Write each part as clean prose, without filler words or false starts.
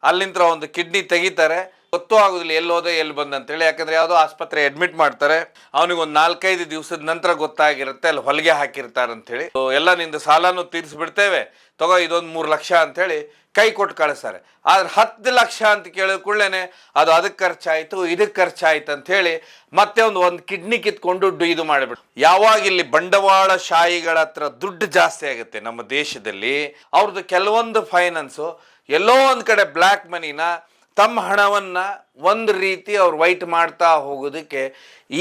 ಅಲ್ಲಿಂದ ಒಂದು ಕಿಡ್ನಿ ತೆಗಿತಾರೆ, ಗೊತ್ತೂ ಆಗುದಿಲ್ಲ ಎಲ್ಲೋದೆ ಎಲ್ಲಿ ಬಂದಂತೇಳಿ. ಯಾಕಂದ್ರೆ ಯಾವುದೋ ಆಸ್ಪತ್ರೆ ಅಡ್ಮಿಟ್ ಮಾಡ್ತಾರೆ, ಅವನಿಗೆ ಒಂದು 4-5 ದಿವಸದ ನಂತರ ಗೊತ್ತಾಗಿರುತ್ತೆ ಅಲ್ಲಿ ಹೊಲಿಗೆ ಹಾಕಿರ್ತಾರೆ ಅಂತೇಳಿ. ಎಲ್ಲ ನಿಂದು ಸಾಲನೂ ತೀರಿಸ್ಬಿಡ್ತೇವೆ, ತಗೋ ಇದೊಂದು 3 ಲಕ್ಷ ಅಂತೇಳಿ ಕೈ ಕೊಟ್ಟು ಕಳಿಸ್ತಾರೆ. ಆದ್ರೆ 10 ಲಕ್ಷ ಅಂತ ಕೇಳಿದ ಕೂಡಲೇ ಅದು ಅದಕ್ಕೆ ಖರ್ಚಾಯ್ತು ಇದಕ್ಕೆ ಖರ್ಚಾಯ್ತು ಅಂತ ಹೇಳಿ ಮತ್ತೆ ಒಂದು ಕಿಡ್ನಿ ಕಿತ್ಕೊಂಡು ಇದು ಮಾಡಿಬಿಟ್ಟು. ಯಾವಾಗ ಇಲ್ಲಿ ಬಂಡವಾಳ ಶಾಹಿಗಳ ಹತ್ರ ದುಡ್ಡು ಜಾಸ್ತಿ ಆಗುತ್ತೆ ನಮ್ಮ ದೇಶದಲ್ಲಿ, ಅವ್ರದ್ದು ಕೆಲವೊಂದು ಫೈನಾನ್ಸು ಎಲ್ಲೋ ಒಂದು ಕಡೆ ಬ್ಲ್ಯಾಕ್ ಮನಿನ ತಮ್ಮ ಹಣವನ್ನ ಒಂದು ರೀತಿ ಅವ್ರು ವೈಟ್ ಮಾಡ್ತಾ ಹೋಗೋದಕ್ಕೆ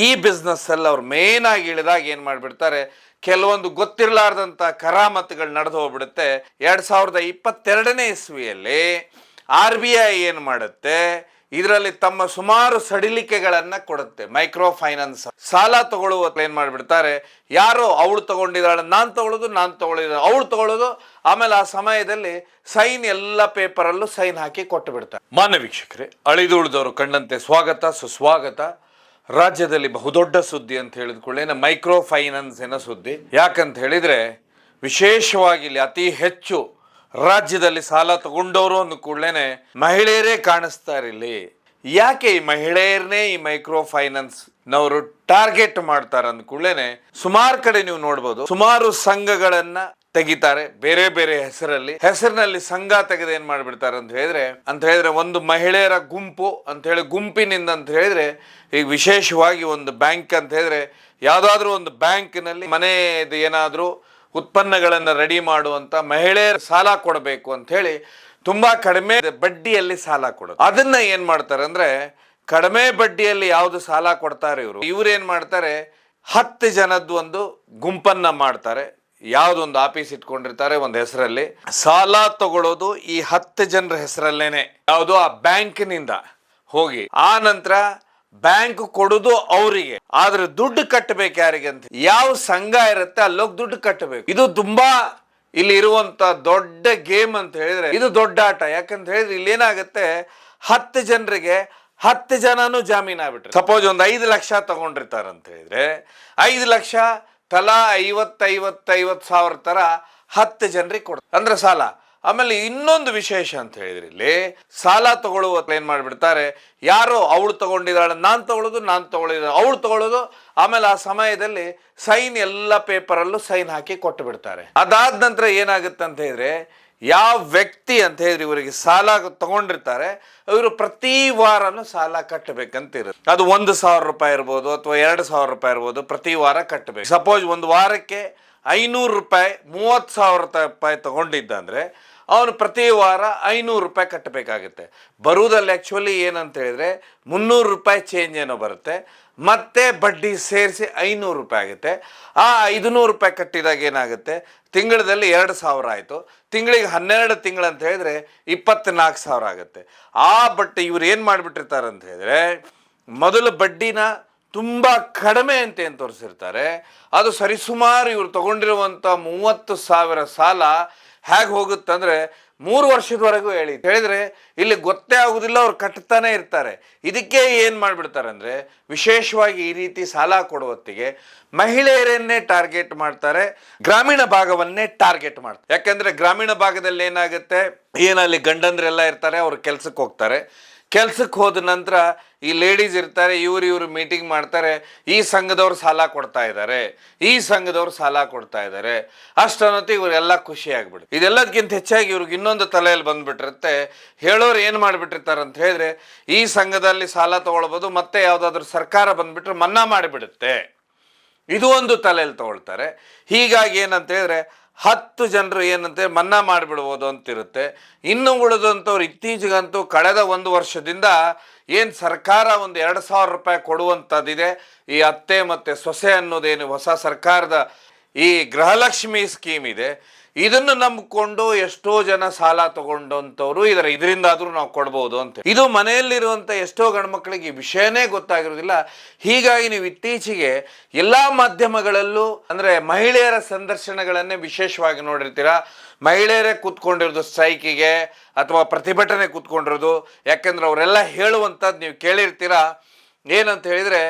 ಈ ಬಿಸ್ನೆಸ್ ಅಲ್ಲಿ ಅವ್ರು ಮೇನ್ ಆಗಿ ಇಳಿದಾಗ ಏನ್ ಮಾಡ್ಬಿಡ್ತಾರೆ, ಕೆಲವೊಂದು ಗೊತ್ತಿರಲಾರ್ದಂಥ ಕರಾಮತ್ತುಗಳು ನಡೆದು ಹೋಗ್ಬಿಡುತ್ತೆ. 2022ನೇ ಇಸ್ವಿಯಲ್ಲಿ RBI ಏನು ಮಾಡುತ್ತೆ, ಇದರಲ್ಲಿ ತಮ್ಮ ಸುಮಾರು ಸಡಿಲಿಕೆಗಳನ್ನ ಕೊಡುತ್ತೆ. ಮೈಕ್ರೋ ಫೈನಾನ್ಸ್ ಸಾಲ ತಗೊಳ್ಳುವ ಏನ್ ಮಾಡ್ಬಿಡ್ತಾರೆ, ಯಾರೋ ಅವಳು ತಗೊಂಡಿದ್ದಾಳೆ ನಾನು ತಗೊಳ್ಳೋದು ಅವಳು ತಗೊಳ್ಳೋದು, ಆಮೇಲೆ ಆ ಸಮಯದಲ್ಲಿ ಸೈನ್ ಎಲ್ಲ ಪೇಪರಲ್ಲೂ ಸೈನ್ ಹಾಕಿ ಕೊಟ್ಟು ಬಿಡ್ತಾರೆ. ಮಾನ್ಯ ವೀಕ್ಷಕರೇ, ಅಳಿದುಳಿದವರು ಕಂಡಂತೆ ಸ್ವಾಗತ ಸುಸ್ವಾಗತ. ರಾಜ್ಯದಲ್ಲಿ ಬಹುದೊಡ್ಡ ಸುದ್ದಿ ಅಂತ ಹೇಳಿದ ಕೂಡಲೇ ಮೈಕ್ರೋ ಫೈನಾನ್ಸಿನ ಸುದ್ದಿ. ಯಾಕಂತ ಹೇಳಿದ್ರೆ ವಿಶೇಷವಾಗಿ ಇಲ್ಲಿ ಅತಿ ಹೆಚ್ಚು ರಾಜ್ಯದಲ್ಲಿ ಸಾಲ ತಗೊಂಡವರು ಅಂದ ಕೂಡಲೇ ಮಹಿಳೆಯರೇ ಕಾಣಿಸ್ತಾರೆ ಇಲ್ಲಿ. ಯಾಕೆ ಈ ಮಹಿಳೆಯರನ್ನೇ ಈ ಮೈಕ್ರೋ ಫೈನಾನ್ಸ್ ನವರು ಟಾರ್ಗೆಟ್ ಮಾಡ್ತಾರೆ ಅಂದ ಕೂಡಲೇ ಸುಮಾರು ಕಡೆ ನೀವು ನೋಡ್ಬೋದು, ಸುಮಾರು ಸಂಘಗಳನ್ನ ತೆಗಿತಾರೆ ಬೇರೆ ಬೇರೆ ಹೆಸರಿನಲ್ಲಿ ಸಂಘ ತೆಗೆದು ಏನ್ ಮಾಡ್ಬಿಡ್ತಾರೆ ಅಂತ ಹೇಳಿದ್ರೆ ಒಂದು ಮಹಿಳೆಯರ ಗುಂಪು ಅಂತ ಹೇಳಿ ಗುಂಪಿನಿಂದ ಅಂತ ಹೇಳಿದ್ರೆ, ಈಗ ವಿಶೇಷವಾಗಿ ಒಂದು ಬ್ಯಾಂಕ್ ಅಂತ ಹೇಳಿದ್ರೆ ಯಾವ್ದಾದ್ರು ಒಂದು ಬ್ಯಾಂಕ್ನಲ್ಲಿ ಮನೆಯದು ಏನಾದ್ರೂ ಉತ್ಪನ್ನಗಳನ್ನು ರೆಡಿ ಮಾಡುವಂತ ಮಹಿಳೆಯರ ಸಾಲ ಕೊಡಬೇಕು ಅಂತ ಹೇಳಿ ತುಂಬಾ ಕಡಿಮೆ ಬಡ್ಡಿಯಲ್ಲಿ ಸಾಲ ಕೊಡೋದು. ಅದನ್ನ ಏನ್ ಮಾಡ್ತಾರೆ ಅಂದ್ರೆ, ಕಡಿಮೆ ಬಡ್ಡಿಯಲ್ಲಿ ಯಾವ್ದು ಸಾಲ ಕೊಡ್ತಾರೆ ಇವ್ರು ಏನ್ ಮಾಡ್ತಾರೆ, 10 ಜನದ್ದು ಒಂದು ಗುಂಪನ್ನ ಮಾಡ್ತಾರೆ. ಯಾವ್ದೊಂದು ಆಫೀಸ್ ಇಟ್ಕೊಂಡಿರ್ತಾರೆ ಒಂದು ಹೆಸರಲ್ಲಿ, ಸಾಲ ತಗೊಳ್ಳೋದು ಈ 10 ಜನರ ಹೆಸರಲ್ಲೇನೆ, ಯಾವುದು ಆ ಬ್ಯಾಂಕ್ನಿಂದ ಹೋಗಿ ಆ ನಂತರ ಬ್ಯಾಂಕ್ ಕೊಡುದು ಅವರಿಗೆ. ಆದ್ರೆ ದುಡ್ಡು ಕಟ್ಟಬೇಕು ಯಾರಿಗೆ ಅಂತ, ಯಾವ ಸಂಘ ಇರುತ್ತೆ ಅಲ್ಲೋಗಿ ದುಡ್ಡು ಕಟ್ಟಬೇಕು. ಇದು ತುಂಬಾ ಇಲ್ಲಿ ಇರುವಂತ ದೊಡ್ಡ ಗೇಮ್ ಅಂತ ಹೇಳಿದ್ರೆ ಇದು ದೊಡ್ಡ ಆಟ. ಯಾಕಂತ ಹೇಳಿದ್ರೆ ಇಲ್ಲಿ ಏನಾಗುತ್ತೆ, 10 ಜನರಿಗೆ 10 ಜನನು ಜಾಮೀನ್ ಆಗ್ಬಿಟ್ರೆ, ಸಪೋಸ್ ಒಂದು 5 ಲಕ್ಷ ತಗೊಂಡಿರ್ತಾರ ಅಂತ ಹೇಳಿದ್ರೆ 5 ಲಕ್ಷ ತಲಾ 50 ಸಾವಿರ ತರ 10 ಜನರಿಗೆ ಕೊಡ ಅಂದ್ರೆ ಸಾಲ. ಆಮೇಲೆ ಇನ್ನೊಂದು ವಿಶೇಷ ಅಂತ ಹೇಳಿದ್ರೆ ಇಲ್ಲಿ ಸಾಲ ತಗೊಳ್ಳುವ ಏನ್ ಮಾಡ್ಬಿಡ್ತಾರೆ, ಯಾರೋ ಅವಳು ತಗೊಂಡಿದ್ದಾಳೆ ನಾನು ತಗೊಳ್ಳೋದು ಅವಳು ತಗೊಳ್ಳೋದು, ಆಮೇಲೆ ಆ ಸಮಯದಲ್ಲಿ ಸೈನ್ ಎಲ್ಲ ಪೇಪರಲ್ಲೂ ಸೈನ್ ಹಾಕಿ ಕೊಟ್ಟು ಬಿಡ್ತಾರೆ. ಅದಾದ ನಂತರ ಏನಾಗುತ್ತೆ ಅಂತ ಹೇಳಿದ್ರೆ, ಯಾವ ವ್ಯಕ್ತಿ ಅಂತ ಹೇಳಿದ್ರೆ ಇವರಿಗೆ ಸಾಲ ತಗೊಂಡಿರ್ತಾರೆ ಇವರು ಪ್ರತಿ ವಾರನೂ ಸಾಲ ಕಟ್ಟಬೇಕಂತ ಇರುತ್ತೆ. ಅದು 1,000 ರೂಪಾಯಿ ಇರ್ಬೋದು ಅಥವಾ 2,000 ರೂಪಾಯಿ ಇರ್ಬೋದು, ಪ್ರತಿ ವಾರ ಕಟ್ಟಬೇಕು. ಸಪೋಸ್ ಒಂದು ವಾರಕ್ಕೆ 500 ರೂಪಾಯಿ 30,000 ರೂಪಾಯಿ ತಗೊಂಡಿದ್ದ ಅಂದ್ರೆ ಅವನು ಪ್ರತಿ ವಾರ 500 ರೂಪಾಯಿ ಕಟ್ಟಬೇಕಾಗುತ್ತೆ. ಬರುವುದಲ್ಲಿ ಆ್ಯಕ್ಚುಲಿ ಏನಂತ ಹೇಳಿದ್ರೆ 300 ರೂಪಾಯಿ ಚೇಂಜ್ ಏನೋ ಬರುತ್ತೆ, ಮತ್ತೆ ಬಡ್ಡಿ ಸೇರಿಸಿ 500 ರೂಪಾಯಿ ಆಗುತ್ತೆ. ಆ 500 ರೂಪಾಯಿ ಕಟ್ಟಿದಾಗ ಏನಾಗುತ್ತೆ, ತಿಂಗಳಲ್ಲಿ 2,000 ಆಯಿತು, ತಿಂಗಳಿಗೆ 12 ತಿಂಗಳು ಅಂತ ಹೇಳಿದ್ರೆ 24,000 ಆಗುತ್ತೆ. ಆ ಬಡ್ಡಿ ಇವ್ರು ಏನು ಮಾಡಿಬಿಟ್ಟಿರ್ತಾರೆ ಅಂತ ಹೇಳಿದ್ರೆ, ಮೊದಲು ಬಡ್ಡಿನ ತುಂಬ ಕಡಿಮೆ ಅಂತ ಏನು ತೋರಿಸಿರ್ತಾರೆ, ಅದು ಸರಿಸುಮಾರು ಇವ್ರು ತಗೊಂಡಿರುವಂಥ 30,000 ಸಾಲ ಹೇಗೆ ಹೋಗುತ್ತಂದ್ರೆ 3 ವರ್ಷದವರೆಗೂ ಹೇಳಿದ್ರೆ ಇಲ್ಲಿ ಗೊತ್ತೇ ಆಗುದಿಲ್ಲ, ಅವ್ರು ಕಟ್ತಾನೆ ಇರ್ತಾರೆ. ಇದಕ್ಕೆ ಏನ್ ಮಾಡ್ಬಿಡ್ತಾರೆ ಅಂದ್ರೆ, ವಿಶೇಷವಾಗಿ ಈ ರೀತಿ ಸಾಲ ಕೊಡುವತ್ತಿಗೆ ಮಹಿಳೆಯರನ್ನೇ ಟಾರ್ಗೆಟ್ ಮಾಡ್ತಾರೆ, ಗ್ರಾಮೀಣ ಭಾಗವನ್ನೇ ಟಾರ್ಗೆಟ್ ಮಾಡ್ತಾರೆ. ಯಾಕಂದ್ರೆ ಗ್ರಾಮೀಣ ಭಾಗದಲ್ಲಿ ಏನಾಗುತ್ತೆ, ಏನಲ್ಲಿ ಗಂಡಂದ್ರೆಲ್ಲ ಇರ್ತಾರೆ, ಅವ್ರು ಕೆಲ್ಸಕ್ಕೆ ಹೋಗ್ತಾರೆ. ಕೆಲ್ಸಕ್ಕೆ ಹೋದ ನಂತರ ಈ ಲೇಡೀಸ್ ಇರ್ತಾರೆ, ಇವರು ಮೀಟಿಂಗ್ ಮಾಡ್ತಾರೆ, ಈ ಸಂಘದವ್ರು ಸಾಲ ಕೊಡ್ತಾ ಇದ್ದಾರೆ, ಈ ಸಂಘದವ್ರು ಸಾಲ ಕೊಡ್ತಾ ಇದ್ದಾರೆ, ಅಷ್ಟನ್ನೊತ್ತಿ ಇವರೆಲ್ಲ ಖುಷಿ ಆಗ್ಬಿಡುತ್ತೆ. ಇದೆಲ್ಲದಕ್ಕಿಂತ ಹೆಚ್ಚಾಗಿ ಇವ್ರಿಗೆ ಇನ್ನೊಂದು ತಲೆಯಲ್ಲಿ ಬಂದ್ಬಿಟ್ಟಿರುತ್ತೆ, ಹೇಳೋರು ಏನು ಮಾಡಿಬಿಟ್ಟಿರ್ತಾರೆ ಅಂತ ಹೇಳಿದ್ರೆ, ಈ ಸಂಘದಲ್ಲಿ ಸಾಲ ತಗೊಳ್ಬೋದು, ಮತ್ತೆ ಯಾವುದಾದ್ರೂ ಸರ್ಕಾರ ಬಂದ್ಬಿಟ್ರೆ ಮನ್ನಾ ಮಾಡಿಬಿಡುತ್ತೆ, ಇದು ಒಂದು ತಲೆಯಲ್ಲಿ ತಗೊಳ್ತಾರೆ. ಹೀಗಾಗಿ ಏನಂತ ಹೇಳಿದ್ರೆ 10 ಜನರು ಏನಂತೆ ಮನ್ನಾ ಮಾಡಿಬಿಡ್ಬೋದು ಅಂತಿರುತ್ತೆ. ಇನ್ನು ಉಳಿದಂಥವ್ರು ಇತ್ತೀಚೆಗಂತೂ ಕಳೆದ 1 ವರ್ಷದಿಂದ ಏನು ಸರ್ಕಾರ ಒಂದು 2,000 ರೂಪಾಯಿ ಕೊಡುವಂಥದ್ದಿದೆ, ಈ ಅತ್ತೆ ಮತ್ತು ಸೊಸೆ ಅನ್ನೋದೇನು ಹೊಸ ಸರ್ಕಾರದ ಈ ಗೃಹಲಕ್ಷ್ಮಿ ಸ್ಕೀಮ್ ಇದೆ, ಇದನ್ನು ನಂಬಿಕೊಂಡು ಎಷ್ಟೋ ಜನ ಸಾಲ ತಗೊಂಡಂಥವ್ರು ಇದರಿಂದಾದ್ರೂ ನಾವು ಕೊಡ್ಬೋದು ಅಂತ. ಇದು ಮನೆಯಲ್ಲಿರುವಂಥ ಎಷ್ಟೋ ಗಂಡ್ಮಕ್ಳಿಗೆ ಈ ವಿಷಯನೇ ಗೊತ್ತಾಗಿರೋದಿಲ್ಲ. ಹೀಗಾಗಿ ನೀವು ಇತ್ತೀಚೆಗೆ ಎಲ್ಲಾ ಮಾಧ್ಯಮಗಳಲ್ಲೂ ಅಂದ್ರೆ ಮಹಿಳೆಯರ ಸಂದರ್ಶನಗಳನ್ನೇ ವಿಶೇಷವಾಗಿ ನೋಡಿರ್ತೀರಾ. ಮಹಿಳೆಯರೇ ಕೂತ್ಕೊಂಡಿರೋದು ಸ್ಟ್ರೈಕಿಗೆ ಅಥವಾ ಪ್ರತಿಭಟನೆ ಕೂತ್ಕೊಂಡಿರೋದು. ಯಾಕಂದ್ರೆ ಅವರೆಲ್ಲ ಹೇಳುವಂಥದ್ದು ನೀವು ಕೇಳಿರ್ತೀರಾ, ಏನಂತ ಹೇಳಿದ್ರೆ,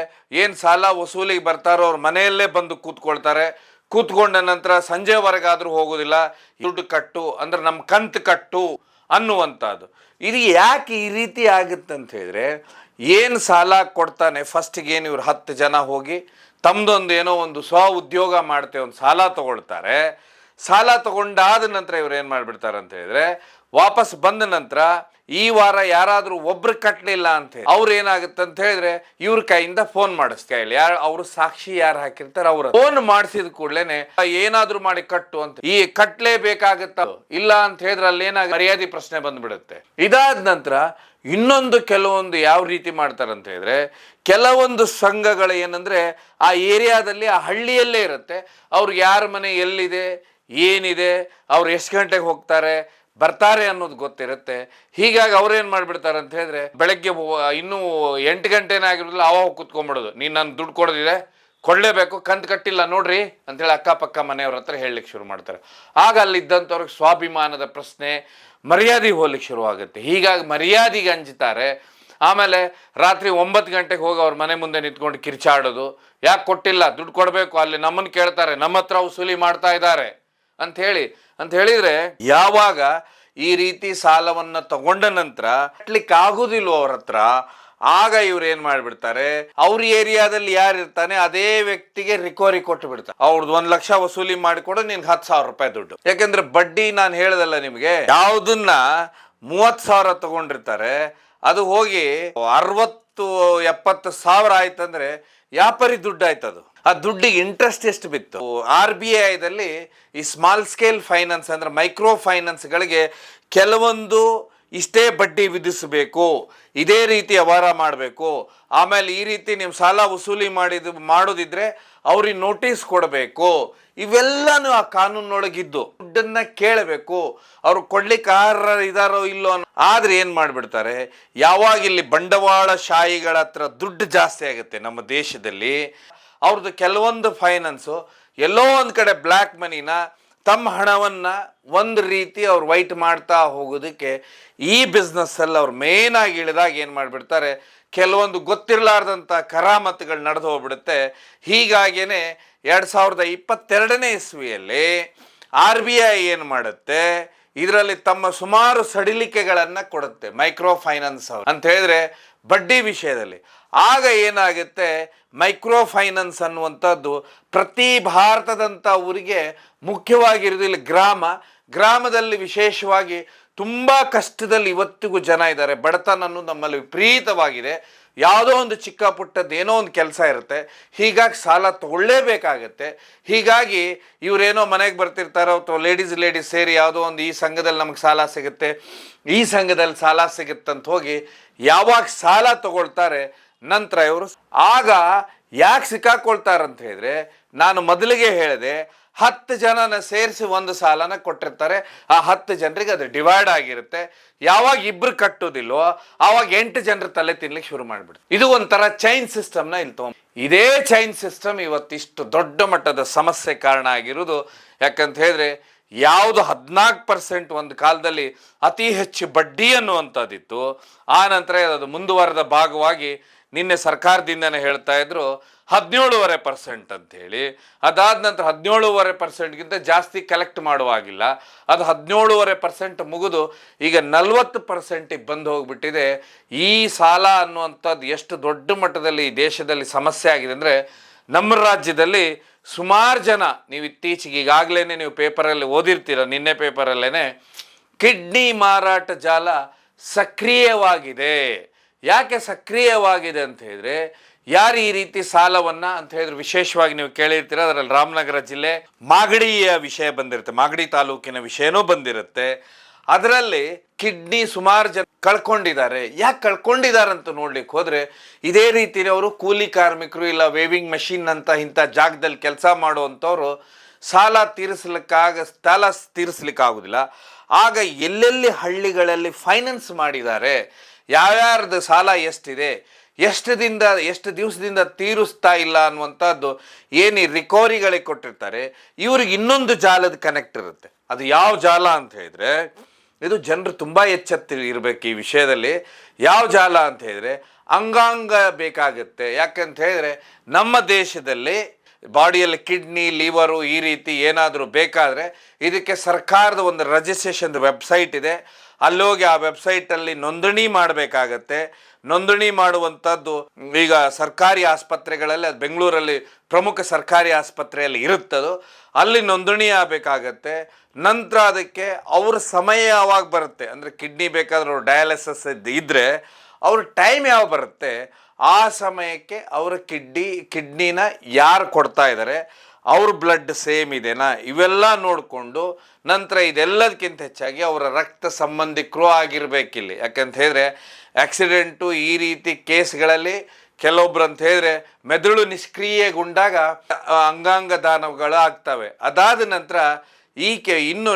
ಏನು ಸಾಲ ವಸೂಲಿಗೆ ಬರ್ತಾರೋ ಅವ್ರ ಮನೆಯಲ್ಲೇ ಬಂದು ಕೂತ್ಕೊಳ್ತಾರೆ, ಕೂತ್ಕೊಂಡ ನಂತರ ಸಂಜೆವರೆಗಾದ್ರೂ ಹೋಗೋದಿಲ್ಲ, ದುಡ್ಡು ಕಟ್ಟು ಅಂದ್ರೆ ನಮ್ಮ ಕಂತು ಕಟ್ಟು ಅನ್ನುವಂಥದ್ದು. ಇದು ಯಾಕೆ ಈ ರೀತಿ ಆಗುತ್ತೆ ಅಂತ ಹೇಳಿದ್ರೆ, ಏನು ಸಾಲ ಕೊಡ್ತಾನೆ ಫಸ್ಟಿಗೆ ಏನು ಇವ್ರು 10 ಜನ ಹೋಗಿ ತಮ್ಮದೊಂದು ಏನೋ ಒಂದು ಸ್ವ ಉದ್ಯೋಗ ಮಾಡ್ತೇವೆ ಒಂದು ಸಾಲ ತಗೊಳ್ತಾರೆ. ಸಾಲ ತಗೊಂಡಾದ ನಂತರ ಇವ್ರು ಏನು ಮಾಡಿಬಿಡ್ತಾರೆ ಅಂತ ಹೇಳಿದ್ರೆ, ವಾಪಸ್ ಬಂದ ನಂತರ ಈ ವಾರ ಯಾರಾದರೂ ಒಬ್ರು ಕಟ್ಟಲಿಲ್ಲ ಅಂತ ಹೇಳಿ ಅವ್ರು ಏನಾಗುತ್ತೆ ಅಂತ ಹೇಳಿದ್ರೆ ಇವ್ರ ಕೈಯಿಂದ ಫೋನ್ ಮಾಡಿಸ್ತಾ ಯಾರು ಅವರು ಸಾಕ್ಷಿ ಯಾರು ಹಾಕಿರ್ತಾರೆ ಅವ್ರ ಫೋನ್ ಮಾಡಿಸಿದ ಕೂಡಲೇನೆ ಏನಾದ್ರೂ ಮಾಡಿ ಕಟ್ಟು ಅಂತ, ಈ ಕಟ್ಲೇಬೇಕಾಗತ್ತ ಇಲ್ಲ ಅಂತ ಹೇಳಿದ್ರೆ ಅಲ್ಲಿ ಏನಾಗ ಮರ್ಯಾದೆ ಪ್ರಶ್ನೆ ಬಂದ್ಬಿಡುತ್ತೆ. ಇದಾದ ನಂತರ ಇನ್ನೊಂದು ಕೆಲವೊಂದು ಯಾವ ರೀತಿ ಮಾಡ್ತಾರೆ ಅಂತ ಹೇಳಿದ್ರೆ, ಕೆಲವೊಂದು ಸಂಘಗಳು ಏನಂದ್ರೆ ಆ ಏರಿಯಾದಲ್ಲಿ ಆ ಹಳ್ಳಿಯಲ್ಲೇ ಇರುತ್ತೆ, ಅವ್ರಿಗೆ ಯಾರ ಮನೆ ಎಲ್ಲಿದೆ ಏನಿದೆ ಅವ್ರು ಎಷ್ಟು ಗಂಟೆಗೆ ಹೋಗ್ತಾರೆ ಬರ್ತಾರೆ ಅನ್ನೋದು ಗೊತ್ತಿರುತ್ತೆ. ಹೀಗಾಗಿ ಅವ್ರೇನು ಮಾಡಿಬಿಡ್ತಾರೆ ಅಂತ ಹೇಳಿದ್ರೆ, ಬೆಳಗ್ಗೆ ಇನ್ನೂ 8 ಗಂಟೆನೇ ಆಗಿರೋದಿಲ್ಲ ಅವಾಗ ಕುತ್ಕೊಂಡ್ಬಿಡೋದು, ನೀನು ನಾನು ದುಡ್ಡು ಕೊಡೋದಿದೆ ಕೊಡಲೇಬೇಕು, ಕಂತು ಕಟ್ಟಿಲ್ಲ ನೋಡ್ರಿ ಅಂತೇಳಿ ಅಕ್ಕಪಕ್ಕ ಮನೆಯವ್ರ ಹತ್ರ ಹೇಳಲಿಕ್ಕೆ ಶುರು ಮಾಡ್ತಾರೆ. ಆಗ ಅಲ್ಲಿದ್ದಂಥವ್ರಿಗೆ ಸ್ವಾಭಿಮಾನದ ಪ್ರಶ್ನೆ, ಮರ್ಯಾದೆ ಹೋಗ್ಲಿಕ್ಕೆ ಶುರು ಆಗುತ್ತೆ. ಹೀಗಾಗಿ ಮರ್ಯಾದೆಗೆ ಅಂಜುತ್ತಾರೆ. ಆಮೇಲೆ ರಾತ್ರಿ 9 ಗಂಟೆಗೆ ಹೋಗಿ ಅವ್ರ ಮನೆ ಮುಂದೆ ನಿಂತ್ಕೊಂಡು ಕಿರ್ಚಾಡೋದು, ಯಾಕೆ ಕೊಟ್ಟಿಲ್ಲ ದುಡ್ಡು ಕೊಡಬೇಕು, ಅಲ್ಲಿ ನಮ್ಮನ್ನು ಕೇಳ್ತಾರೆ, ನಮ್ಮ ಹತ್ರ ವಸೂಲಿ ಮಾಡ್ತಾ ಇದ್ದಾರೆ ಅಂತ ಹೇಳಿದ್ರೆ, ಯಾವಾಗ ಈ ರೀತಿ ಸಾಲವನ್ನ ತಗೊಂಡ ನಂತರ ಕಟ್ಲಿಕ್ಕೆ ಆಗುದಿಲ್ವೋ ಅವ್ರ ಹತ್ರ, ಆಗ ಇವ್ರು ಏನ್ ಮಾಡ್ಬಿಡ್ತಾರೆ, ಅವ್ರ ಏರಿಯಾದಲ್ಲಿ ಯಾರು ಇರ್ತಾನೆ ಅದೇ ವ್ಯಕ್ತಿಗೆ ರಿಕವರಿ ಕೊಟ್ಟು ಬಿಡ್ತಾರೆ. ಅವ್ರದ್ದು 1 ಲಕ್ಷ ವಸೂಲಿ ಮಾಡಿಕೊಡು, ನಿನ್ಗೆ 10,000 ರೂಪಾಯಿ ದುಡ್ಡು. ಯಾಕೆಂದ್ರೆ ಬಡ್ಡಿ ನಾನು ಹೇಳದಲ್ಲ ನಿಮ್ಗೆ, ಯಾವ್ದನ್ನ 30,000 ತಗೊಂಡಿರ್ತಾರೆ ಅದು ಹೋಗಿ 60-70 ಸಾವಿರ ಆಯ್ತಂದ್ರೆ ವ್ಯಾಪಾರಿ ದುಡ್ಡು ಆಯ್ತದು. ಆ ದುಡ್ಡಿಗೆ ಇಂಟ್ರೆಸ್ಟ್ ಎಷ್ಟು ಬಿತ್ತು. RBIದಲ್ಲಿ ಈ ಸ್ಮಾಲ್ ಸ್ಕೇಲ್ ಫೈನಾನ್ಸ್ ಅಂದ್ರೆ ಮೈಕ್ರೋ ಫೈನಾನ್ಸ್ಗಳಿಗೆ ಕೆಲವೊಂದು ಇಷ್ಟೇ ಬಡ್ಡಿ ವಿಧಿಸಬೇಕು, ಇದೇ ರೀತಿ ವ್ಯವಹಾರ ಮಾಡಬೇಕು, ಆಮೇಲೆ ಈ ರೀತಿ ನೀವು ಸಾಲ ವಸೂಲಿ ಮಾಡೋದಿದ್ರೆ ಅವ್ರಿಗೆ ನೋಟಿಸ್ ಕೊಡಬೇಕು, ಇವೆಲ್ಲನೂ ಆ ಕಾನೂನೊಳಗಿದ್ದು ದುಡ್ಡನ್ನ ಕೇಳಬೇಕು, ಅವ್ರು ಕೊಡ್ಲಿಕ್ಕೆ ಇದಾರೋ ಇಲ್ಲೋ ಆದ್ರೆ ಏನ್ ಮಾಡ್ಬಿಡ್ತಾರೆ, ಯಾವಾಗ ಇಲ್ಲಿ ಬಂಡವಾಳಶಾಹಿಗಳ ಹತ್ರ ದುಡ್ಡು ಜಾಸ್ತಿ ಆಗುತ್ತೆ ನಮ್ಮ ದೇಶದಲ್ಲಿ, ಅವ್ರದ್ದು ಕೆಲವೊಂದು ಫೈನಾನ್ಸು ಎಲ್ಲೋ ಒಂದು ಕಡೆ ಬ್ಲ್ಯಾಕ್ ಮನಿನ ತಮ್ಮ ಹಣವನ್ನ ಒಂದು ರೀತಿ ಅವ್ರು ವೈಟ್ ಮಾಡ್ತಾ ಹೋಗೋದಕ್ಕೆ ಈ ಬಿಸ್ನೆಸ್ಸಲ್ಲಿ ಅವ್ರು ಮೇನ್ ಆಗಿ ಇಳಿದಾಗ ಏನು ಮಾಡಿಬಿಡ್ತಾರೆ, ಕೆಲವೊಂದು ಗೊತ್ತಿರಲಾರ್ದಂಥ ಕರಾಮತ್ತುಗಳು ನಡೆದು ಹೋಗ್ಬಿಡುತ್ತೆ. ಹೀಗಾಗಿಯೇ 2022ನೇ ಇಸ್ವಿಯಲ್ಲಿ RBI ಏನು ಮಾಡುತ್ತೆ, ಇದರಲ್ಲಿ ತಮ್ಮ ಸುಮಾರು ಸಡಿಲಿಕೆಗಳನ್ನು ಕೊಡುತ್ತೆ ಮೈಕ್ರೋ ಫೈನಾನ್ಸ್ ಅಂತ ಹೇಳಿದ್ರೆ ಬಡ್ಡಿ ವಿಷಯದಲ್ಲಿ. ಆಗ ಏನಾಗುತ್ತೆ, ಮೈಕ್ರೋ ಫೈನಾನ್ಸ್ ಅನ್ನುವಂಥದ್ದು ಪ್ರತಿ ಭಾರತದಂಥ ಊರಿಗೆ ಮುಖ್ಯವಾಗಿರೋದು ಇಲ್ಲಿ ಗ್ರಾಮದಲ್ಲಿ ವಿಶೇಷವಾಗಿ ತುಂಬ ಕಷ್ಟದಲ್ಲಿ ಇವತ್ತಿಗೂ ಜನ ಇದ್ದಾರೆ. ಬಡತನ ಅನ್ನೋದು ನಮ್ಮಲ್ಲಿ ವಿಪರೀತವಾಗಿದೆ. ಯಾವುದೋ ಒಂದು ಚಿಕ್ಕ ಪುಟ್ಟದ್ದು ಏನೋ ಒಂದು ಕೆಲಸ ಇರುತ್ತೆ, ಹೀಗಾಗಿ ಸಾಲ ತಗೊಳ್ಳೇಬೇಕಾಗತ್ತೆ. ಹೀಗಾಗಿ ಇವರೇನೋ ಮನೆಗೆ ಬರ್ತಿರ್ತಾರೋ ಅಥವಾ ಲೇಡೀಸ್ ಸೇರಿ ಯಾವುದೋ ಒಂದು ಈ ಸಂಘದಲ್ಲಿ ನಮಗೆ ಸಾಲ ಸಿಗುತ್ತೆ, ಈ ಸಂಘದಲ್ಲಿ ಸಾಲ ಸಿಗುತ್ತೆ ಅಂತ ಹೋಗಿ ಯಾವಾಗ ಸಾಲ ತಗೊಳ್ತಾರೆ, ನಂತರ ಇವರು ಆಗ ಯಾಕೆ ಸಿಕ್ಕಾಕೊಳ್ತಾರಂತ ಹೇಳಿದ್ರೆ, ನಾನು ಮೊದಲಿಗೆ ಹೇಳಿದೆ 10 ಜನನ ಸೇರಿಸಿ ಒಂದು ಸಾಲನ ಕೊಟ್ಟಿರ್ತಾರೆ. ಆ 10 ಜನರಿಗೆ ಅದು ಡಿವೈಡ್ ಆಗಿರುತ್ತೆ. ಯಾವಾಗ ಇಬ್ರು ಕಟ್ಟೋದಿಲ್ವೋ ಆವಾಗ 8 ಜನರ ತಲೆ ತಿನ್ಲಿಕ್ಕೆ ಶುರು ಮಾಡಿಬಿಡುತ್ತೆ. ಇದು ಒಂಥರ ಚೈನ್ ಸಿಸ್ಟಮ್ನ ಇಲ್ಲಿ ತಗೊಂಡು, ಇದೇ ಚೈನ್ ಸಿಸ್ಟಮ್ ಇವತ್ತಿಷ್ಟು ದೊಡ್ಡ ಮಟ್ಟದ ಸಮಸ್ಯೆ ಕಾರಣ ಆಗಿರೋದು. ಯಾಕಂತ ಹೇಳಿದ್ರೆ ಯಾವುದು 14% ಒಂದು ಕಾಲದಲ್ಲಿ ಅತಿ ಹೆಚ್ಚು ಬಡ್ಡಿ ಅನ್ನುವಂಥದ್ದಿತ್ತು, ಆ ನಂತರ ಅದು ಮುಂದುವರೆದ ಭಾಗವಾಗಿ ನಿನ್ನೆ ಸರ್ಕಾರದಿಂದನೇ ಹೇಳ್ತಾ ಇದ್ರು 17.5% ಅಂತ ಹೇಳಿ. ಅದಾದ ನಂತರ 17.5%ಗಿಂತ ಜಾಸ್ತಿ ಕಲೆಕ್ಟ್ ಮಾಡುವಾಗಿಲ್ಲ, ಅದು 17.5% ಮುಗಿದು ಈಗ 40%ಗೆ ಬಂದು ಹೋಗ್ಬಿಟ್ಟಿದೆ. ಈ ಸಾಲ ಅನ್ನುವಂಥದ್ದು ಎಷ್ಟು ದೊಡ್ಡ ಮಟ್ಟದಲ್ಲಿ ಈ ದೇಶದಲ್ಲಿ ಸಮಸ್ಯೆ ಆಗಿದೆ ಅಂದರೆ, ನಮ್ಮ ರಾಜ್ಯದಲ್ಲಿ ಸುಮಾರು ಜನ, ನೀವು ಇತ್ತೀಚೆಗೆ ಈಗಾಗಲೇ ನೀವು ಪೇಪರಲ್ಲಿ ಓದಿರ್ತೀರ, ನಿನ್ನೆ ಪೇಪರಲ್ಲೇ ಕಿಡ್ನಿ ಮಾರಾಟ ಜಾಲ ಸಕ್ರಿಯವಾಗಿದೆ. ಯಾಕೆ ಸಕ್ರಿಯವಾಗಿದೆ ಅಂತ ಹೇಳಿದ್ರೆ, ಯಾರು ಈ ರೀತಿ ಸಾಲವನ್ನ ಅಂತ ಹೇಳಿದ್ರೆ ವಿಶೇಷವಾಗಿ ನೀವು ಕೇಳಿರ್ತೀರ, ಅದರಲ್ಲಿ ರಾಮನಗರ ಜಿಲ್ಲೆ ಮಾಗಡಿಯ ವಿಷಯ ಬಂದಿರುತ್ತೆ, ಮಾಗಡಿ ತಾಲೂಕಿನ ವಿಷಯನೂ ಬಂದಿರುತ್ತೆ. ಅದರಲ್ಲಿ ಕಿಡ್ನಿ ಸುಮಾರು ಜನ ಕಳ್ಕೊಂಡಿದ್ದಾರೆ. ಯಾಕೆ ಕಳ್ಕೊಂಡಿದ್ದಾರೆ ಅಂತ ನೋಡ್ಲಿಕ್ಕೆ ಹೋದ್ರೆ, ಇದೇ ರೀತಿ ಅವರು ಕೂಲಿ ಕಾರ್ಮಿಕರು ಇಲ್ಲ ವೇವಿಂಗ್ ಮಷಿನ್ ಅಂತ ಇಂಥ ಜಾಗದಲ್ಲಿ ಕೆಲಸ ಮಾಡುವಂಥವ್ರು ಸಾಲ ತೀರಿಸ್ಲಿಕ್ಕಾಗೋದಿಲ್ಲ. ಆಗ ಎಲ್ಲೆಲ್ಲಿ ಹಳ್ಳಿಗಳಲ್ಲಿ ಫೈನಾನ್ಸ್ ಮಾಡಿದ್ದಾರೆ, ಯಾರ್ಯಾರ್ದು ಸಾಲ ಎಷ್ಟಿದೆ, ಎಷ್ಟು ದಿವಸದಿಂದ ತೀರಿಸ್ತಾ ಇಲ್ಲ ಅನ್ನುವಂಥದ್ದು ಏನು ರಿಕವರಿಗಳಿಗೆ ಕೊಟ್ಟಿರ್ತಾರೆ, ಇವ್ರಿಗೆ ಇನ್ನೊಂದು ಜಾಲದ ಕನೆಕ್ಟ್ ಇರುತ್ತೆ. ಅದು ಯಾವ ಜಾಲ ಅಂತ ಹೇಳಿದ್ರೆ, ಇದು ಜನರು ತುಂಬ ಎಚ್ಚೆತ್ತು ಇರಬೇಕು ಈ ವಿಷಯದಲ್ಲಿ. ಯಾವ ಜಾಲ ಅಂತ ಹೇಳಿದ್ರೆ ಅಂಗಾಂಗ ಬೇಕಾಗುತ್ತೆ. ಯಾಕಂತ ಹೇಳಿದ್ರೆ ನಮ್ಮ ದೇಶದಲ್ಲಿ ಬಾಡಿಯಲ್ಲಿ ಕಿಡ್ನಿ, ಲಿವರು ಈ ರೀತಿ ಏನಾದರೂ ಬೇಕಾದರೆ ಇದಕ್ಕೆ ಸರ್ಕಾರದ ಒಂದು ರಿಜಿಸ್ಟ್ರೇಷನ್ ವೆಬ್ಸೈಟ್ ಇದೆ. ಅಲ್ಲೋಗಿ ಆ ವೆಬ್ಸೈಟಲ್ಲಿ ನೋಂದಣಿ ಮಾಡಬೇಕಾಗತ್ತೆ. ನೋಂದಣಿ ಮಾಡುವಂಥದ್ದು ಈಗ ಸರ್ಕಾರಿ ಆಸ್ಪತ್ರೆಗಳಲ್ಲಿ, ಅದು ಬೆಂಗಳೂರಲ್ಲಿ ಪ್ರಮುಖ ಸರ್ಕಾರಿ ಆಸ್ಪತ್ರೆಯಲ್ಲಿ ಇರುತ್ತದು, ಅಲ್ಲಿ ನೋಂದಣಿ ಆಗಬೇಕಾಗತ್ತೆ. ನಂತರ ಅದಕ್ಕೆ ಅವ್ರ ಸಮಯ ಯಾವಾಗ ಬರುತ್ತೆ ಅಂದರೆ ಕಿಡ್ನಿ ಬೇಕಾದ್ರೆ ಅವ್ರು ಡಯಾಲಿಸಿಸ್ ಇದ್ದರೆ ಅವ್ರ ಟೈಮ್ ಯಾವ ಬರುತ್ತೆ ಆ ಸಮಯಕ್ಕೆ ಅವರ ಕಿಡ್ನಿನ ಯಾರು ಕೊಡ್ತಾ ಇದ್ದಾರೆ, ಅವ್ರ ಬ್ಲಡ್ ಸೇಮ್ ಇದೆನಾ, ಇವೆಲ್ಲ ನೋಡಿಕೊಂಡು ನಂತರ ಇದೆಲ್ಲದಕ್ಕಿಂತ ಹೆಚ್ಚಾಗಿ ಅವರ ರಕ್ತ ಸಂಬಂಧಿಕರು ಆಗಿರಬೇಕಿಲ್ಲಿ. ಯಾಕಂತ ಹೇಳಿದ್ರೆ ಆಕ್ಸಿಡೆಂಟು ಈ ರೀತಿ ಕೇಸ್ಗಳಲ್ಲಿ ಕೆಲವೊಬ್ರು ಅಂತ ಹೇಳಿದ್ರೆ ಮೆದುಳು ನಿಷ್ಕ್ರಿಯೆಗೊಂಡಾಗ ಅಂಗಾಂಗ ದಾನಗಳು ಆಗ್ತವೆ. ಅದಾದ ನಂತರ ಇನ್ನು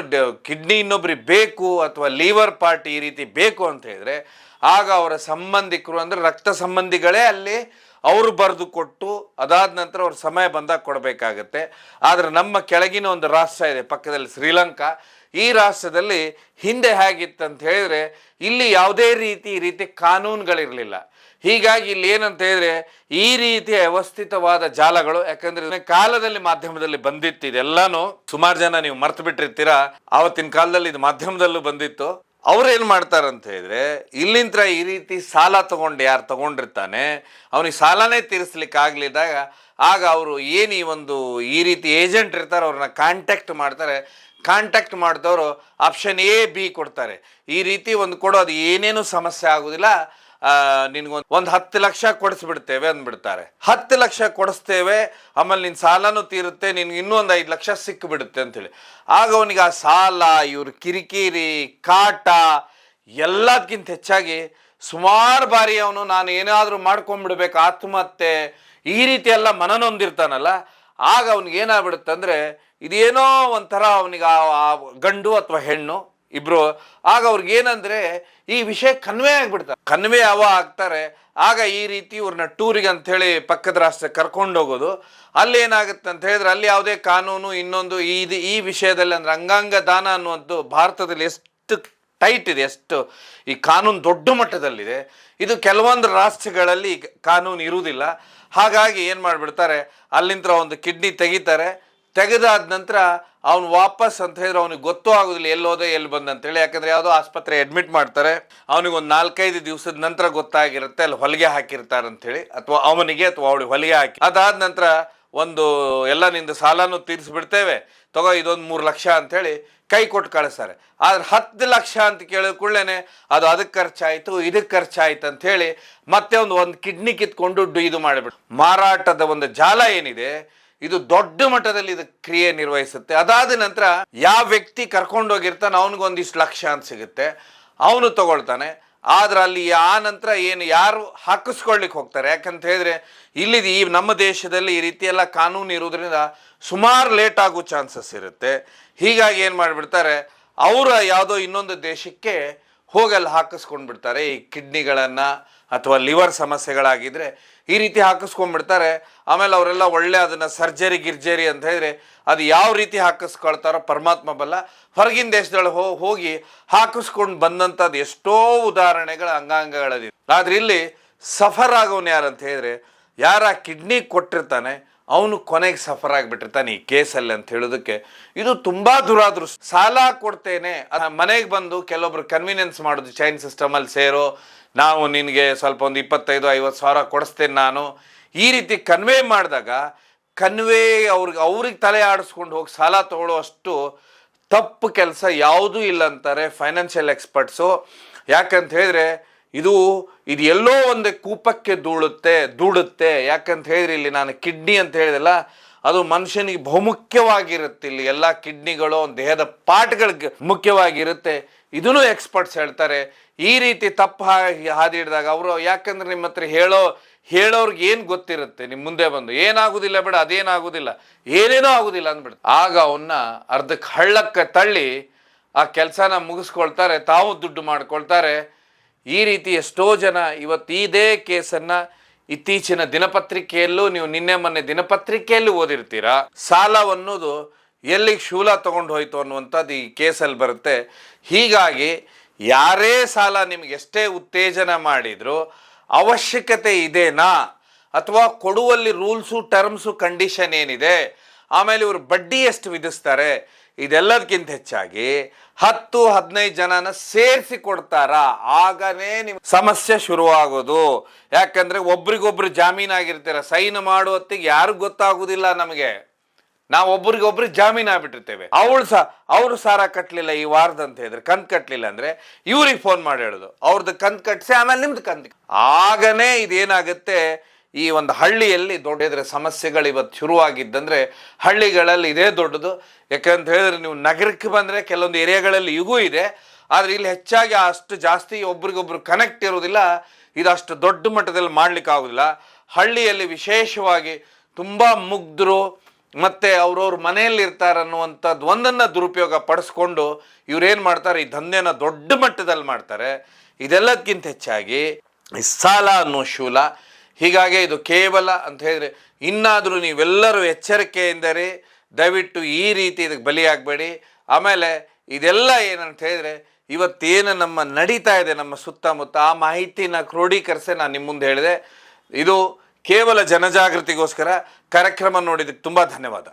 ಕಿಡ್ನಿ ಇನ್ನೊಬ್ರಿಗೆ ಬೇಕು ಅಥವಾ ಲಿವರ್ ಪಾರ್ಟ್ ಈ ರೀತಿ ಬೇಕು ಅಂತ ಹೇಳಿದ್ರೆ ಆಗ ಅವರ ಸಂಬಂಧಿಕರು ಅಂದರೆ ರಕ್ತ ಸಂಬಂಧಿಗಳೇ ಅಲ್ಲಿ ಅವರು ಬರೆದು ಕೊಟ್ಟು ಅದಾದ ನಂತರ ಅವ್ರ ಸಮಯ ಬಂದಾಗ ಕೊಡಬೇಕಾಗತ್ತೆ. ಆದರೆ ನಮ್ಮ ಕೆಳಗಿನ ಒಂದು ರಾಷ್ಟ್ರ ಇದೆ ಪಕ್ಕದಲ್ಲಿ ಶ್ರೀಲಂಕಾ, ಈ ರಾಷ್ಟ್ರದಲ್ಲಿ ಹಿಂದೆ ಹೇಗಿತ್ತಂತ ಹೇಳಿದ್ರೆ ಇಲ್ಲಿ ಯಾವುದೇ ಈ ರೀತಿ ಕಾನೂನುಗಳಿರಲಿಲ್ಲ. ಹೀಗಾಗಿ ಇಲ್ಲಿ ಏನಂತ ಹೇಳಿದ್ರೆ ಈ ರೀತಿಯ ವ್ಯವಸ್ಥಿತವಾದ ಜಾಲಗಳು, ಯಾಕಂದ್ರೆ ಕಾಲದಲ್ಲಿ ಮಾಧ್ಯಮದಲ್ಲಿ ಬಂದಿತ್ತು ಇದೆಲ್ಲಾನು, ಸುಮಾರು ಜನ ನೀವು ಮರ್ತು ಬಿಟ್ಟಿರ್ತೀರಾ, ಆವತ್ತಿನ ಕಾಲದಲ್ಲಿ ಇದು ಮಾಧ್ಯಮದಲ್ಲೂ ಬಂದಿತ್ತು. ಅವ್ರು ಏನು ಮಾಡ್ತಾರಂತ ಹೇಳಿದ್ರೆ ಇಲ್ಲಿಂದ ಈ ರೀತಿ ಸಾಲ ತಗೊಂಡು ಯಾರು ತಗೊಂಡಿರ್ತಾನೆ ಅವನಿಗೆ ಸಾಲನೇ ತೀರಿಸ್ಲಿಕ್ಕೆ ಆಗಲಿದ್ದಾಗ ಆಗ ಅವರು ಏನು ಈ ರೀತಿ ಏಜೆಂಟ್ ಇರ್ತಾರೆ ಅವ್ರನ್ನ ಕಾಂಟ್ಯಾಕ್ಟ್ ಮಾಡ್ತಾರೆ. ಕಾಂಟ್ಯಾಕ್ಟ್ ಮಾಡಿದವರು ಆಪ್ಷನ್ ಎ ಬಿ ಕೊಡ್ತಾರೆ. ಈ ರೀತಿ ಕೊಡೋದು ಏನೇನು ಸಮಸ್ಯೆ ಆಗೋದಿಲ್ಲ, ನಿನ್ಗೊಂದು 10 ಲಕ್ಷ ಕೊಡಿಸ್ಬಿಡ್ತೇವೆ ಅಂದ್ಬಿಡ್ತಾರೆ. 10 ಲಕ್ಷ ಕೊಡಿಸ್ತೇವೆ, ಆಮೇಲೆ ನಿನ್ನ ಸಾಲನೂ ತೀರುತ್ತೆ, ನಿನ್ಗೆ ಇನ್ನೂ ಒಂದು 5 ಲಕ್ಷ ಸಿಕ್ಕಿಬಿಡುತ್ತೆ ಅಂತೇಳಿ. ಆಗ ಅವನಿಗೆ ಆ ಸಾಲ, ಇವ್ರ ಕಿರಿಕಿರಿ, ಕಾಟ ಎಲ್ಲದಕ್ಕಿಂತ ಹೆಚ್ಚಾಗಿ ಸುಮಾರು ಬಾರಿ ನಾನು ಏನಾದರೂ ಮಾಡ್ಕೊಂಡ್ಬಿಡ್ಬೇಕು, ಆತ್ಮಹತ್ಯೆ ಈ ರೀತಿ ಎಲ್ಲ ಮನನೊಂದಿರ್ತಾನಲ್ಲ, ಆಗ ಅವ್ನಿಗೆ ಏನಾಗ್ಬಿಡುತ್ತೆ ಅಂದರೆ ಇದೇನೋ ಒಂಥರ ಅವನಿಗೆ ಆ ಗಂಡು ಅಥವಾ ಹೆಣ್ಣು ಇಬ್ರು, ಆಗ ಅವ್ರಿಗೇನಂದ್ರೆ ಈ ವಿಷಯ ಕನ್ವೆ ಆಗ್ಬಿಡ್ತಾರೆ. ಕನ್ವೆ ಆಗ್ತಾರೆ. ಆಗ ಈ ರೀತಿ ಇವ್ರನ್ನ ಟೂರಿಗೆ ಅಂಥೇಳಿ ಪಕ್ಕದ ರಾಷ್ಟ್ರಕ್ಕೆ ಕರ್ಕೊಂಡು ಹೋಗೋದು. ಅಲ್ಲಿ ಏನಾಗುತ್ತೆ ಅಂತ ಹೇಳಿದ್ರೆ ಅಲ್ಲಿ ಯಾವುದೇ ಕಾನೂನು ಇನ್ನೊಂದು ಈ ವಿಷಯದಲ್ಲಿ ಅಂದರೆ ಅಂಗಾಂಗ ದಾನ ಅನ್ನುವಂಥದ್ದು ಭಾರತದಲ್ಲಿ ಎಷ್ಟು ಟೈಟ್ ಇದೆ, ಎಷ್ಟು ಈ ಕಾನೂನು ದೊಡ್ಡ ಮಟ್ಟದಲ್ಲಿದೆ. ಇದು ಕೆಲವೊಂದು ರಾಷ್ಟ್ರಗಳಲ್ಲಿ ಕಾನೂನು ಇರುವುದಿಲ್ಲ. ಹಾಗಾಗಿ ಏನು ಮಾಡಿಬಿಡ್ತಾರೆ, ಅಲ್ಲಿಂದ ಒಂದು ಕಿಡ್ನಿ ತೆಗಿತಾರೆ. ತೆಗೆದಾದ ನಂತರ ಅವ್ನು ವಾಪಸ್ ಅಂತ ಹೇಳಿದ್ರೆ ಅವನಿಗೆ ಗೊತ್ತೂ ಆಗೋದಿಲ್ಲ ಎಲ್ಲೋದೆ ಎಲ್ಲಿ ಬಂದಂತೇಳಿ. ಯಾಕಂದರೆ ಯಾವುದೋ ಆಸ್ಪತ್ರೆ ಅಡ್ಮಿಟ್ ಮಾಡ್ತಾರೆ, ಅವನಿಗೊಂದು 4-5 ದಿವಸದ ನಂತರ ಗೊತ್ತಾಗಿರುತ್ತೆ ಅಲ್ಲಿ ಹೊಲಿಗೆ ಹಾಕಿರ್ತಾರೆ ಅಂಥೇಳಿ, ಅಥವಾ ಅವನಿಗೆ ಅಥವಾ ಅವಳಿಗೆ ಹೊಲಿಗೆ ಹಾಕಿ. ಅದಾದ ನಂತರ ಎಲ್ಲ ನಿಂದು ಸಾಲನೂ ತೀರಿಸ್ಬಿಡ್ತೇವೆ, ತಗೋ ಇದೊಂದು 3 ಲಕ್ಷ ಅಂಥೇಳಿ ಕೈ ಕೊಟ್ಟು ಕಳಿಸ್ತಾರೆ. ಆದ್ರೆ 10 ಲಕ್ಷ ಅಂತ ಕೇಳಿದ ಕೂಡಲೇ ಅದು ಅದಕ್ಕೆ ಖರ್ಚಾಯಿತು ಇದಕ್ಕೆ ಖರ್ಚಾಯಿತು ಅಂಥೇಳಿ ಮತ್ತೆ ಒಂದು ಕಿಡ್ನಿ ಕಿತ್ಕೊಂಡು ಇದು ಮಾಡಿಬಿಟ್ಟು ಮಾರಾಟದ ಒಂದು ಜಾಲ ಏನಿದೆ ಇದು ದೊಡ್ಡ ಮಟ್ಟದಲ್ಲಿ ಇದು ಕ್ರಿಯೆ ನಿರ್ವಹಿಸುತ್ತೆ. ಅದಾದ ನಂತರ ಯಾವ ವ್ಯಕ್ತಿ ಕರ್ಕೊಂಡೋಗಿರ್ತಾನೆ ಅವನಿಗೊಂದಿಷ್ಟು ಲಕ್ಷ ಅಂತ ಸಿಗುತ್ತೆ, ಅವನು ತಗೊಳ್ತಾನೆ. ಆದ್ರೆ ಅಲ್ಲಿ ಆ ನಂತರ ಯಾರು ಹಾಕಿಸ್ಕೊಳ್ಲಿಕ್ಕೆ ಹೋಗ್ತಾರೆ, ಯಾಕಂತ ಹೇಳಿದ್ರೆ ಇಲ್ಲಿ ನಮ್ಮ ದೇಶದಲ್ಲಿ ಈ ರೀತಿ ಎಲ್ಲ ಕಾನೂನು ಇರೋದ್ರಿಂದ ಸುಮಾರು ಲೇಟ್ ಆಗೋ ಚಾನ್ಸಸ್ ಇರುತ್ತೆ. ಹೀಗಾಗಿ ಏನು ಮಾಡಿಬಿಡ್ತಾರೆ, ಅವರ ಯಾವುದೋ ಇನ್ನೊಂದು ದೇಶಕ್ಕೆ ಹೋಗಲ್ಲಿ ಹಾಕಿಸ್ಕೊಂಡು ಬಿಡ್ತಾರೆ. ಈ ಕಿಡ್ನಿಗಳನ್ನು ಅಥವಾ ಲಿವರ್ ಸಮಸ್ಯೆಗಳಾಗಿದ್ದರೆ ಈ ರೀತಿ ಹಾಕಿಸ್ಕೊಂಡ್ಬಿಡ್ತಾರೆ. ಆಮೇಲೆ ಅವರೆಲ್ಲ ಒಳ್ಳೆ ಅದನ್ನು ಗಿರ್ಜರಿ ಅಂತ ಹೇಳಿದ್ರೆ ಅದು ಯಾವ ರೀತಿ ಹಾಕಿಸ್ಕೊಳ್ತಾರೋ ಪರಮಾತ್ಮ ಬಲ್ಲ. ಹೊರಗಿನ ದೇಶದೊಳಗೆ ಹೋಗಿ ಹಾಕಿಸ್ಕೊಂಡು ಬಂದಂಥದ್ದು ಎಷ್ಟೋ ಉದಾಹರಣೆಗಳ ಅಂಗಾಂಗಗಳದಿದೆ. ಆದರೆ ಇಲ್ಲಿ ಸಫರ್ ಆಗೋನು ಯಾರಂತ ಹೇಳಿದ್ರೆ ಯಾರ ಕಿಡ್ನಿ ಕೊಟ್ಟಿರ್ತಾನೆ ಅವನು ಕೊನೆಗೆ ಸಫರ್ ಆಗಿಬಿಟ್ಟಿರ್ತಾನೆ ಈ ಕೇಸಲ್ಲಿ ಅಂತ ಹೇಳೋದಕ್ಕೆ ಇದು ತುಂಬ ದುರಾದೃಷ್ಟ. ಸಾಲ ಕೊಡ್ತೇನೆ ಮನೆಗೆ ಬಂದು ಕೆಲವೊಬ್ರು ಕನ್ವೀನಿಯನ್ಸ್ ಮಾಡೋದು, ಚೈನ್ ಸಿಸ್ಟಮಲ್ಲಿ ಸೇರೋ, ನಾವು ನಿನಗೆ ಸ್ವಲ್ಪ ಒಂದು 25-50 ಸಾವಿರ ಕೊಡಿಸ್ತೇನೆ ನಾನು, ಈ ರೀತಿ ಕನ್ವೆ ಮಾಡಿದಾಗ ಅವ್ರಿಗೆ ತಲೆ ಆಡಿಸ್ಕೊಂಡು ಹೋಗಿ ಸಾಲ ತಗೊಳ್ಳೋ ಅಷ್ಟು ತಪ್ಪು ಕೆಲಸ ಯಾವುದೂ ಇಲ್ಲ ಅಂತಾರೆ ಫೈನಾನ್ಷಿಯಲ್ ಎಕ್ಸ್ಪರ್ಟ್ಸು. ಯಾಕಂತ ಹೇಳಿದ್ರೆ ಇದು ಎಲ್ಲೋ ಒಂದು ಕೂಪಕ್ಕೆ ದೂಡುತ್ತೆ. ಯಾಕಂತ ಹೇಳಿದ್ರೆ ಇಲ್ಲಿ ನಾನು ಕಿಡ್ನಿ ಅಂತ ಹೇಳಿದೆಲ್ಲ ಅದು ಮನುಷ್ಯನಿಗೆ ಬಹುಮುಖ್ಯವಾಗಿರುತ್ತೆ. ಇಲ್ಲಿ ಎಲ್ಲ ಕಿಡ್ನಿಗಳು ದೇಹದ ಪಾರ್ಟ್ಗಳಿಗೆ ಮುಖ್ಯವಾಗಿರುತ್ತೆ. ಇದನ್ನು ಎಕ್ಸ್ಪರ್ಟ್ಸ್ ಹೇಳ್ತಾರೆ. ಈ ರೀತಿ ತಪ್ಪು ಹಾದಿ ಹಿಡಿದಾಗ ಅವರು, ಯಾಕಂದ್ರೆ ನಿಮ್ಮ ಹತ್ರ ಹೇಳೋರ್ಗೆ ಏನು ಗೊತ್ತಿರುತ್ತೆ, ನಿಮ್ಮ ಮುಂದೆ ಬಂದು ಏನಾಗುದಿಲ್ಲ ಬೇಡ ಅದೇನಾಗುದಿಲ್ಲ ಏನೇನೋ ಆಗುದಿಲ್ಲ ಅಂದ್ಬಿಡ್ತು. ಆಗ ಅವನ್ನ ಅರ್ಧಕ್ಕೆ ಹಳ್ಳಕ್ಕೆ ತಳ್ಳಿ ಆ ಕೆಲಸನ ಮುಗಿಸ್ಕೊಳ್ತಾರೆ, ತಾವು ದುಡ್ಡು ಮಾಡ್ಕೊಳ್ತಾರೆ. ಈ ರೀತಿ ಎಷ್ಟೋ ಜನ ಇವತ್ತು ಇದೇ ಕೇಸನ್ನು ಇತ್ತೀಚಿನ ದಿನಪತ್ರಿಕೆಯಲ್ಲೂ ನೀವು ನಿನ್ನೆ ಮೊನ್ನೆ ದಿನಪತ್ರಿಕೆಯಲ್ಲೂ ಓದಿರ್ತೀರಾ. ಸಾಲ ಅನ್ನೋದು ಎಲ್ಲಿಗೆ ಶೂಲ ತಗೊಂಡು ಹೋಯ್ತು ಅನ್ನುವಂಥದ್ದು ಈ ಕೇಸಲ್ಲಿ ಬರುತ್ತೆ. ಹೀಗಾಗಿ ಯಾರೇ ಸಾಲ ನಿಮ್ಗೆ ಎಷ್ಟೇ ಉತ್ತೇಜನ ಮಾಡಿದ್ರು ಅವಶ್ಯಕತೆ ಇದೆನಾ, ಅಥವಾ ಕೊಡುವಲ್ಲಿ ರೂಲ್ಸು ಟರ್ಮ್ಸು ಕಂಡೀಷನ್ ಏನಿದೆ, ಆಮೇಲೆ ಇವರು ಬಡ್ಡಿ ಎಷ್ಟು ವಿಧಿಸ್ತಾರೆ, ಇದೆಲ್ಲದಕ್ಕಿಂತ ಹೆಚ್ಚಾಗಿ 10-15 ಜನನ ಸೇರಿಸಿ ಕೊಡ್ತಾರ, ಆಗನೇ ನಿಮ್ ಸಮಸ್ಯೆ ಶುರುವಾಗೋದು. ಯಾಕಂದ್ರೆ ಒಬ್ರಿಗೊಬ್ರು ಜಾಮೀನಾಗಿರ್ತೀರ, ಸೈನ್ ಮಾಡೋ ಹೊತ್ತಿಗೆ ಯಾರಿಗೂ ಗೊತ್ತಾಗುದಿಲ್ಲ ನಮಗೆ, ನಾವು ಒಬ್ರಿಗೊಬ್ರು ಜಾಮೀನು ಆಗ್ಬಿಟ್ಟಿರ್ತೇವೆ. ಅವರು ಸಾಲ ಕಟ್ಟಲಿಲ್ಲ ಈ ವಾರದ ಅಂತ ಹೇಳಿದ್ರೆ, ಕಂತು ಕಟ್ಟಲಿಲ್ಲ ಅಂದ್ರೆ ಇವ್ರಿಗೆ ಫೋನ್ ಮಾಡಿ ಹೇಳೋದು ಅವ್ರದ್ದು ಕಂತು ಕಟ್ಟಿಸಿ ಆಮೇಲೆ ನಿಮ್ದು ಕಂತು. ಆಗನೇ ಇದೇನಾಗುತ್ತೆ, ಈ ಒಂದು ಹಳ್ಳಿಯಲ್ಲಿ ದೊಡ್ಡ ಸಮಸ್ಯೆಗಳು ಇವತ್ತು ಶುರುವಾಗಿದ್ದಂದ್ರೆ ಹಳ್ಳಿಗಳಲ್ಲಿ ಇದೇ ದೊಡ್ಡದು. ಯಾಕಂತ ಹೇಳಿದ್ರೆ ನೀವು ನಗರಕ್ಕೆ ಬಂದರೆ ಕೆಲವೊಂದು ಏರಿಯಾಗಳಲ್ಲಿ ಈಗೂ ಇದೆ, ಆದರೆ ಇಲ್ಲಿ ಹೆಚ್ಚಾಗಿ ಅಷ್ಟು ಜಾಸ್ತಿ ಒಬ್ರಿಗೊಬ್ರು ಕನೆಕ್ಟ್ ಇರೋದಿಲ್ಲ, ಇದು ಅಷ್ಟು ದೊಡ್ಡ ಮಟ್ಟದಲ್ಲಿ ಮಾಡ್ಲಿಕ್ಕೆ ಆಗೋದಿಲ್ಲ. ಹಳ್ಳಿಯಲ್ಲಿ ವಿಶೇಷವಾಗಿ ತುಂಬ ಮುಗ್ಧರು ಮತ್ತು ಅವ್ರವ್ರ ಮನೆಯಲ್ಲಿ ಇರ್ತಾರನ್ನುವಂಥದ್ದು ಒಂದನ್ನು ದುರುಪಯೋಗ ಪಡಿಸ್ಕೊಂಡು ಇವ್ರೇನು ಮಾಡ್ತಾರೆ, ಈ ದಂಧೆನ ದೊಡ್ಡ ಮಟ್ಟದಲ್ಲಿ ಮಾಡ್ತಾರೆ. ಇದೆಲ್ಲದಕ್ಕಿಂತ ಹೆಚ್ಚಾಗಿ ಈ ಸಾಲ ಅನ್ನೋ ಶೂಲ. ಹೀಗಾಗಿ ಇದು ಕೇವಲ ಅಂತ ಹೇಳಿದ್ರೆ, ಇನ್ನಾದರೂ ನೀವೆಲ್ಲರೂ ಎಚ್ಚರಿಕೆಯಿಂದರೆ ದಯವಿಟ್ಟು ಈ ರೀತಿ ಇದಕ್ಕೆ ಬಲಿಯಾಗಬೇಡಿ. ಆಮೇಲೆ ಇದೆಲ್ಲ ಏನಂತ ಹೇಳಿದ್ರೆ, ಇವತ್ತೇನು ನಮ್ಮ ನಡೀತಾ ಇದೆ ನಮ್ಮ ಸುತ್ತಮುತ್ತ, ಆ ಮಾಹಿತಿನ ಕ್ರೋಢೀಕರಿಸಿ ನಾನು ನಿಮ್ಮ ಮುಂದೆ ಹೇಳಿದೆ. ಇದು ಕೇವಲ ಜನಜಾಗೃತಿಗೋಸ್ಕರ. ಕಾರ್ಯಕ್ರಮ ನೋಡಿದ್ದಕ್ಕೆ ತುಂಬ ಧನ್ಯವಾದ.